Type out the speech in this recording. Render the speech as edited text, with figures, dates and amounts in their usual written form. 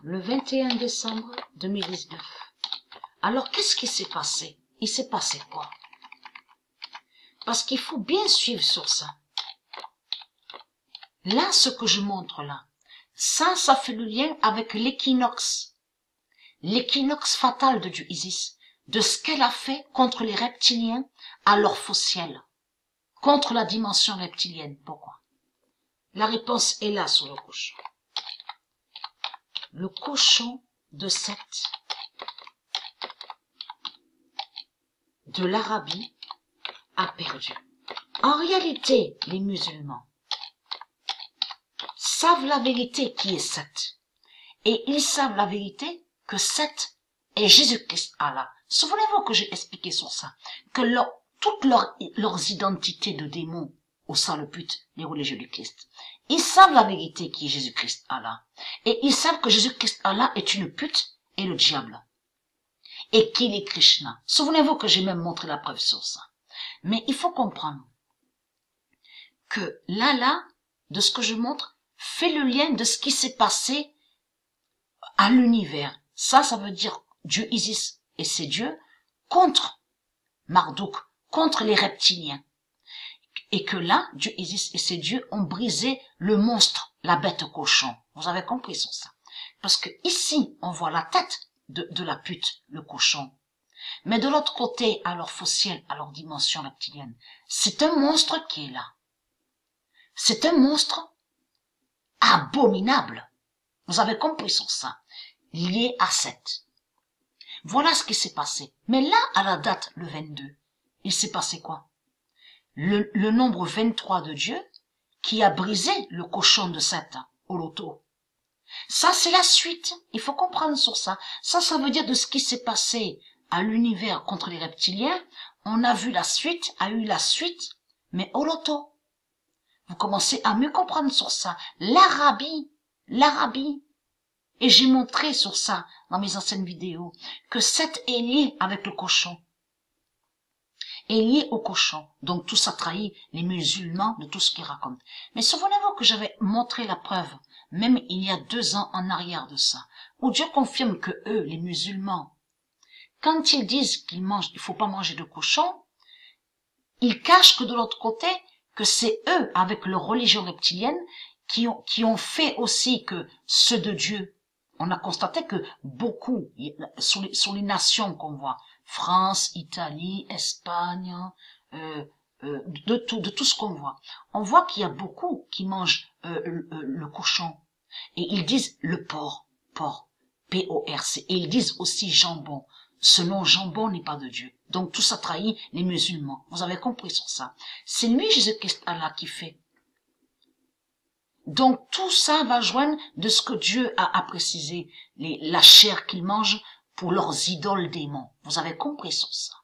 Le 21 décembre 2019. Alors, qu'est-ce qui s'est passé? Il s'est passé quoi? Parce qu'il faut bien suivre sur ça. Là, ce que je montre là, ça fait le lien avec l'équinoxe fatal de Dieu Isis, de ce qu'elle a fait contre les reptiliens à leur faux ciel, contre la dimension reptilienne. Pourquoi? La réponse est là sur le cochon. Le cochon de Seth, de l'Arabie, a perdu. En réalité, les musulmans savent la vérité qui est Seth. Et ils savent la vérité que Seth est Jésus-Christ Allah. Souvenez-vous que j'ai expliqué sur ça, que toutes leurs identités de démons au sein le pute, les religieux du Christ, ils savent la vérité qui est Jésus-Christ Allah. Et ils savent que Jésus-Christ Allah est une pute et le diable. Et qu'il est Krishna. Souvenez-vous que j'ai même montré la preuve sur ça. Mais il faut comprendre que là, de ce que je montre, fait le lien de ce qui s'est passé à l'univers. Ça veut dire Dieu Isis et ses dieux contre Marduk, contre les reptiliens. Et que là, Dieu Isis et ses dieux ont brisé le monstre, la bête cochon. Vous avez compris sur ça? Parce que ici, on voit la tête de la pute, le cochon. Mais de l'autre côté, à leur fossiel, à leur dimension reptilienne, c'est un monstre qui est là. C'est un monstre abominable. Vous avez compris sur ça? Lié à Seth. Voilà ce qui s'est passé. Mais là, à la date, le 22, il s'est passé quoi? Le nombre 23 de Dieu qui a brisé le cochon de Seth au loto. Ça, c'est la suite. Il faut comprendre sur ça. Ça veut dire de ce qui s'est passé à l'univers contre les reptiliens. On a vu la suite, mais au loto. Vous commencez à mieux comprendre sur ça. L'Arabie. Et j'ai montré sur ça dans mes anciennes vidéos que Seth est lié avec le cochon. Est lié au cochon. Donc tout ça trahit les musulmans de tout ce qu'ils racontent. Mais souvenez-vous que j'avais montré la preuve, même il y a 2 ans en arrière de ça, où Dieu confirme que eux, les musulmans, quand ils disent qu'il faut pas manger de cochon, ils cachent que de l'autre côté, que c'est eux, avec leur religion reptilienne, qui ont fait aussi que ceux de Dieu. On a constaté que beaucoup, sur les nations qu'on voit, France, Italie, Espagne, de tout ce qu'on voit, on voit qu'il y a beaucoup qui mangent le cochon. Et ils disent le porc, P-O-R-C. Et ils disent aussi jambon. Ce nom jambon n'est pas de Dieu. Donc tout ça trahit les musulmans. Vous avez compris sur ça. C'est lui, Jésus-Christ Allah, qui fait. Donc tout ça va joindre de ce que Dieu a précisé, la chair qu'ils mangent pour leurs idoles démons. Vous avez compris sur ça.